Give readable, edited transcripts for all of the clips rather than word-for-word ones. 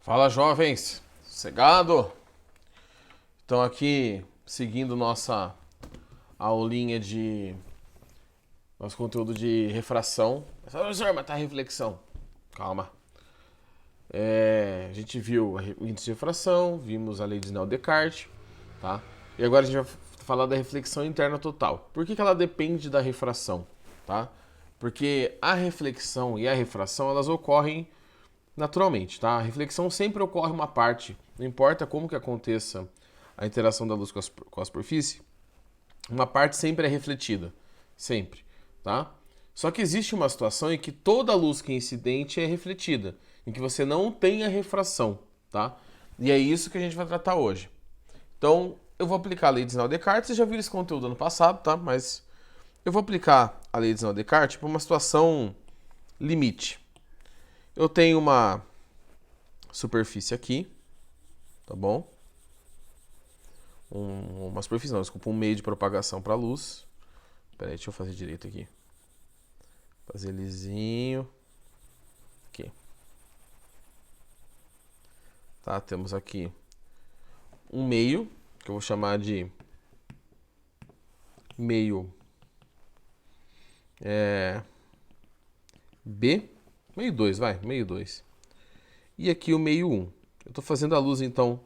Fala, jovens, sossegado? Então aqui seguindo nossa aulinha de nosso conteúdo de refração. Professor, mas tá reflexão. Calma. A gente viu o índice de refração, vimos a lei de Snell-Descartes, tá? E agora a gente vai falar da reflexão interna total. Por que ela depende da refração, tá? Porque a reflexão e a refração elas ocorrem naturalmente, tá? A reflexão sempre ocorre uma parte, não importa como que aconteça a interação da luz com a superfície, uma parte sempre é refletida, sempre, tá? Só que existe uma situação em que toda a luz que é incidente é refletida, em que você não tem a refração, tá? E é isso que a gente vai tratar hoje. Então, eu vou aplicar a lei de Snell-Descartes, você já viu esse conteúdo ano passado, tá? Mas eu vou aplicar a lei de Snell-Descartes para uma situação limite. Eu tenho uma superfície aqui, tá bom? Uma superfície não, desculpa, um meio de propagação para a luz. Peraí, deixa eu fazer direito aqui. Fazer lisinho. Aqui. Tá, temos aqui um meio, que eu vou chamar de meio B. Meio 2, vai, meio 2. E aqui o meio 1. Eu estou fazendo a luz, então,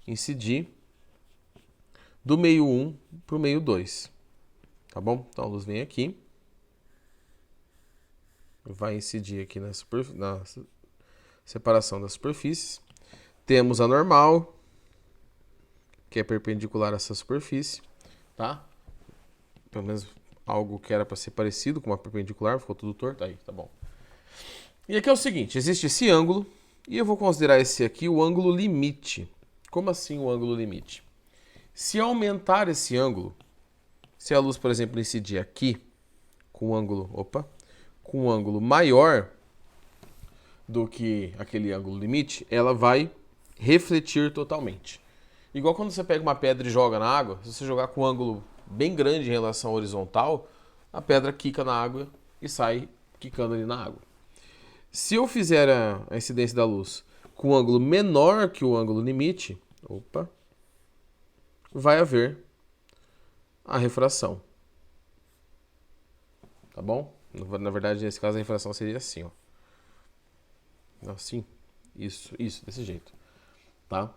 incidir do meio 1 para o meio 2. Tá bom? Então a luz vem aqui. Vai incidir aqui na separação das superfícies. Temos a normal, que é perpendicular a essa superfície, tá? Pelo menos algo que era para ser parecido com uma perpendicular, ficou tudo torto, aí, tá bom. E aqui é o seguinte, existe esse ângulo, e eu vou considerar esse aqui o ângulo limite. Como assim o ângulo limite? Se aumentar esse ângulo, se a luz, por exemplo, incidir aqui, com um ângulo maior do que aquele ângulo limite, ela vai refletir totalmente. Igual quando você pega uma pedra e joga na água, se você jogar com um ângulo bem grande em relação à horizontal, a pedra quica na água e sai quicando ali na água. Se eu fizer a incidência da luz com um ângulo menor que o ângulo limite, vai haver a refração. Tá bom? Na verdade, nesse caso, a refração seria assim, ó. Assim. Isso, desse jeito. Tá?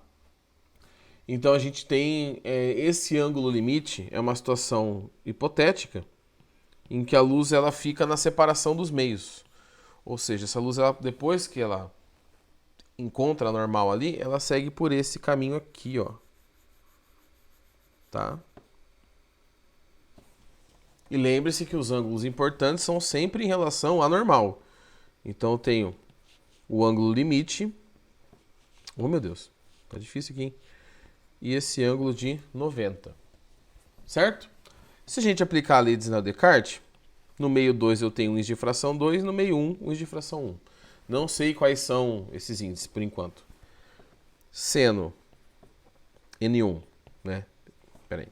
Então a gente tem esse ângulo limite, é uma situação hipotética em que a luz ela fica na separação dos meios. Ou seja, essa luz, ela, depois que ela encontra a normal ali, ela segue por esse caminho aqui, ó. Tá? E lembre-se que os ângulos importantes são sempre em relação à normal. Então eu tenho o ângulo limite. Oh, meu Deus. Tá difícil aqui, hein? E esse ângulo de 90. Certo? Se a gente aplicar a lei de Snell-Descartes, no meio 2 eu tenho um índice de fração 2, no meio 1, um índice de fração 1. Não sei quais são esses índices por enquanto. Seno N1, né? Pera aí.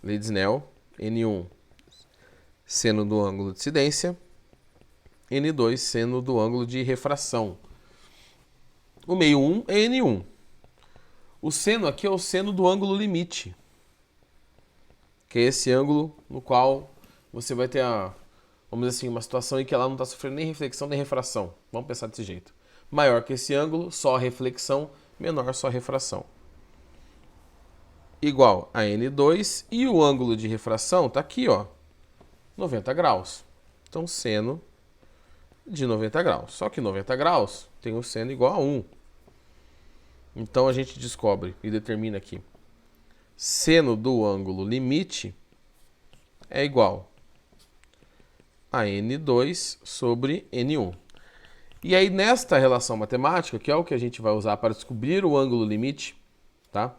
Lei de Snell, N1, seno do ângulo de incidência, N2, seno do ângulo de refração. O meio 1 é N1. O seno aqui é o seno do ângulo limite, que é esse ângulo no qual você vai ter vamos dizer assim, uma situação em que ela não está sofrendo nem reflexão nem refração. Vamos pensar desse jeito. Maior que esse ângulo, só reflexão, menor só refração. Igual a N2 e o ângulo de refração está aqui, ó, 90 graus. Então, seno de 90 graus. Só que 90 graus tem o seno igual a 1. Então, a gente descobre e determina aqui. Seno do ângulo limite é igual a N2 sobre N1. E aí, nesta relação matemática, que é o que a gente vai usar para descobrir o ângulo limite, tá?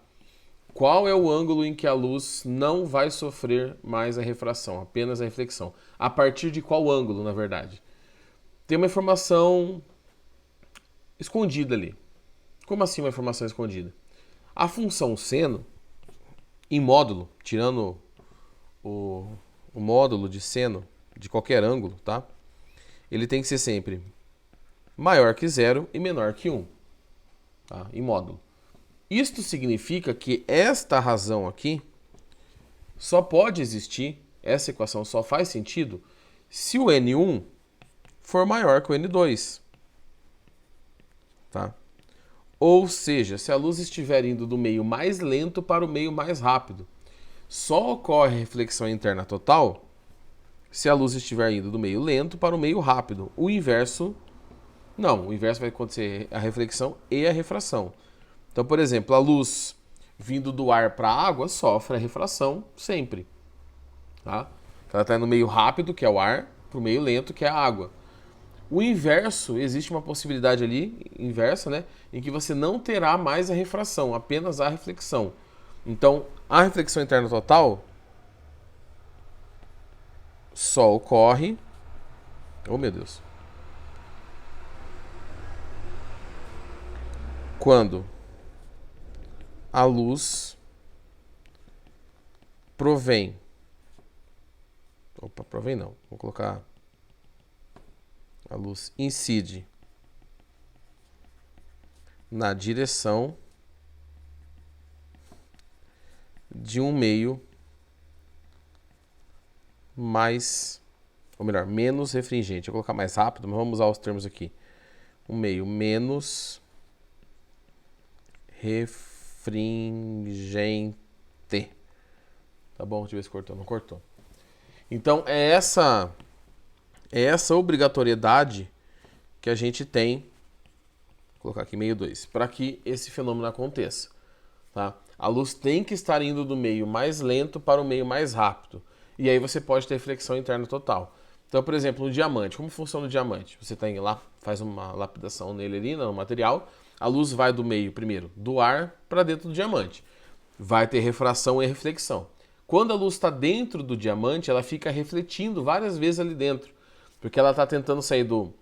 Qual é o ângulo em que a luz não vai sofrer mais a refração, apenas a reflexão? A partir de qual ângulo, na verdade? Tem uma informação escondida ali. Como assim uma informação escondida? A função seno, em módulo, tirando o módulo de seno de qualquer ângulo, tá? Ele tem que ser sempre maior que 0 e menor que 1, tá? Em módulo. Isto significa que esta razão aqui só pode existir, essa equação só faz sentido se o N1 for maior que o N2. Tá? Ou seja, se a luz estiver indo do meio mais lento para o meio mais rápido. Só ocorre a reflexão interna total se a luz estiver indo do meio lento para o meio rápido. O inverso, não. O inverso vai acontecer a reflexão e a refração. Então, por exemplo, a luz vindo do ar para a água sofre a refração sempre. Tá? Ela está no meio rápido, que é o ar, para o meio lento, que é a água. O inverso, existe uma possibilidade ali, inversa, né? Em que você não terá mais a refração, apenas a reflexão. Então, a reflexão interna total só ocorre... Oh, meu Deus. Quando a luz provém... Opa, provém não. Vou colocar... A luz incide na direção de um meio mais, ou melhor, menos refringente. Vou colocar mais rápido, mas vamos usar os termos aqui. Um meio menos refringente. Tá bom? Deixa eu ver se cortou. Não cortou. Então, é essa obrigatoriedade que a gente tem, vou colocar aqui meio 2, para que esse fenômeno aconteça. Tá? A luz tem que estar indo do meio mais lento para o meio mais rápido. E aí você pode ter reflexão interna total. Então, por exemplo, no diamante, como funciona o diamante? Você tem lá, faz uma lapidação nele ali, no material, a luz vai do meio, primeiro, do ar para dentro do diamante. Vai ter refração e reflexão. Quando a luz está dentro do diamante, ela fica refletindo várias vezes ali dentro. Porque ela está tentando sair do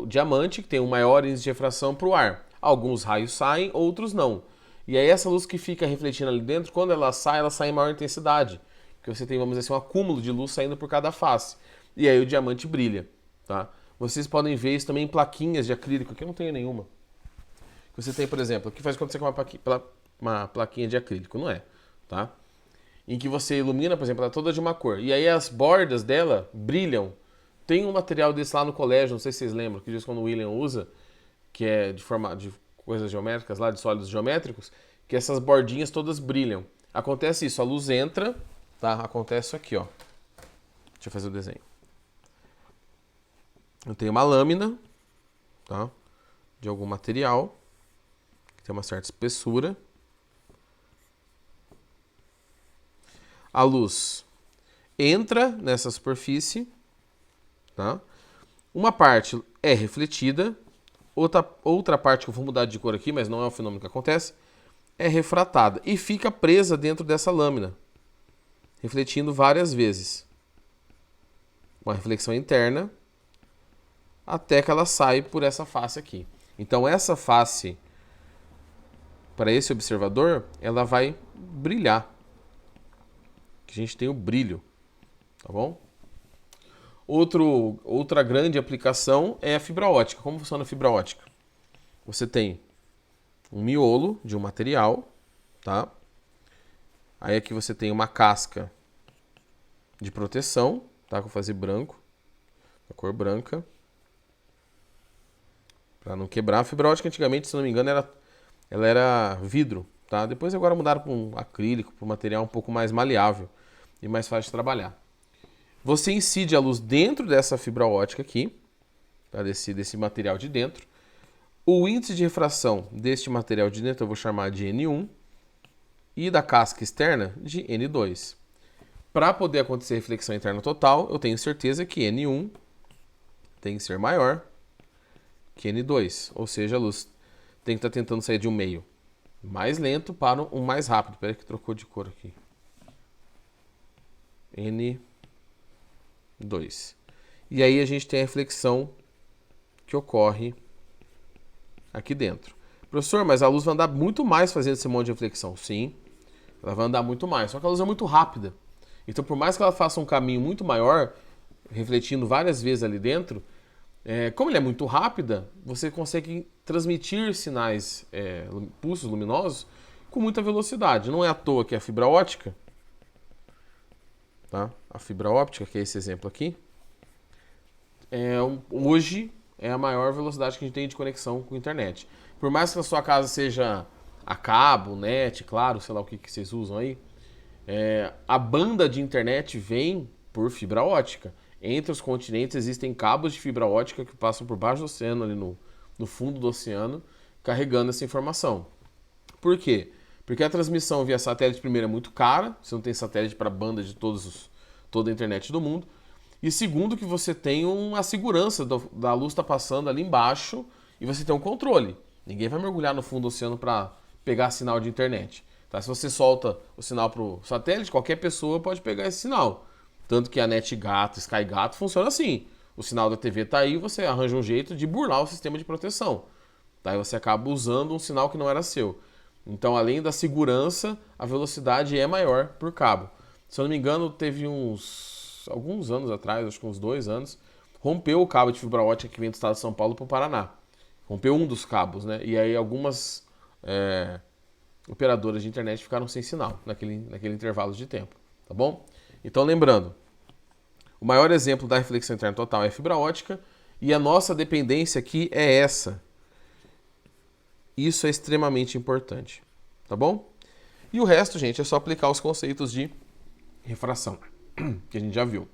diamante, que tem um maior índice de refração, para o ar. Alguns raios saem, outros não. E aí essa luz que fica refletindo ali dentro, quando ela sai em maior intensidade. Porque você tem, vamos dizer assim, um acúmulo de luz saindo por cada face. E aí o diamante brilha. Tá? Vocês podem ver isso também em plaquinhas de acrílico. Aqui eu não tenho nenhuma. Você tem, por exemplo, o que faz acontecer com uma plaquinha de acrílico? Não é. Tá? Em que você ilumina, por exemplo, ela é toda de uma cor. E aí as bordas dela brilham. Tem um material desse lá no colégio, não sei se vocês lembram, que diz quando o William usa, que é de coisas geométricas lá, de sólidos geométricos, que essas bordinhas todas brilham. Acontece isso, a luz entra, tá? Acontece isso aqui, ó. Deixa eu fazer o desenho. Eu tenho uma lâmina, tá? De algum material, que tem uma certa espessura. A luz entra nessa superfície, tá? Uma parte é refletida, outra parte que eu vou mudar de cor aqui, mas não é o fenômeno que acontece, é refratada e fica presa dentro dessa lâmina, refletindo várias vezes. Uma reflexão interna, até que ela sai por essa face aqui. Então essa face, para esse observador, ela vai brilhar. A gente tem o brilho, tá bom? Outra grande aplicação é a fibra ótica. Como funciona a fibra ótica? Você tem um miolo de um material, tá? Aí aqui você tem uma casca de proteção, tá? Que eu vou fazer branco, a cor branca, para não quebrar. A fibra ótica antigamente, se não me engano, ela era vidro, tá? Depois agora mudaram para um acrílico, para um material um pouco mais maleável e mais fácil de trabalhar. Você incide a luz dentro dessa fibra ótica aqui, tá? desse material de dentro. O índice de refração deste material de dentro eu vou chamar de N1 e da casca externa de N2. Para poder acontecer reflexão interna total, eu tenho certeza que N1 tem que ser maior que N2, ou seja, a luz tem que estar tentando sair de um meio mais lento para um mais rápido. Espera que trocou de cor aqui. N2. E aí a gente tem a reflexão que ocorre aqui dentro. Professor, mas a luz vai andar muito mais fazendo esse monte de reflexão. Sim, ela vai andar muito mais, só que a luz é muito rápida. Então, por mais que ela faça um caminho muito maior, refletindo várias vezes ali dentro, Como ele é muito rápida, você consegue transmitir sinais, pulsos luminosos com muita velocidade. Não é à toa que a fibra ótica, tá? A fibra óptica, que é esse exemplo aqui, hoje é a maior velocidade que a gente tem de conexão com a internet. Por mais que a sua casa seja a cabo, net, claro, sei lá o que vocês usam aí, a banda de internet vem por fibra ótica. Entre os continentes existem cabos de fibra ótica que passam por baixo do oceano, ali no fundo do oceano, carregando essa informação. Por quê? Porque a transmissão via satélite, primeiro, é muito cara, você não tem satélite para banda de toda a internet do mundo. E segundo, que você tem a segurança da luz estar passando ali embaixo e você tem um controle. Ninguém vai mergulhar no fundo do oceano para pegar sinal de internet. Tá? Se você solta o sinal para o satélite, qualquer pessoa pode pegar esse sinal. Tanto que a NetGato, SkyGato funciona assim. O sinal da TV está aí, você arranja um jeito de burlar o sistema de proteção. Tá? E você acaba usando um sinal que não era seu. Então, além da segurança, a velocidade é maior por cabo. Se eu não me engano, teve alguns anos atrás, acho que uns 2 anos, rompeu o cabo de fibra ótica que vem do estado de São Paulo para o Paraná. Rompeu um dos cabos, né? E aí algumas operadoras de internet ficaram sem sinal naquele intervalo de tempo, tá bom? Então, lembrando, o maior exemplo da reflexão interna total é a fibra ótica e a nossa dependência aqui é essa. Isso é extremamente importante, tá bom? E o resto, gente, é só aplicar os conceitos de refração, que a gente já viu.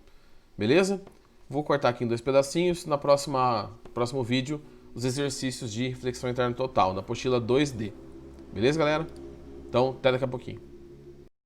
Beleza? Vou cortar aqui em 2 pedacinhos. No próximo vídeo, os exercícios de reflexão interna total, na apostila 2D. Beleza, galera? Então, até daqui a pouquinho.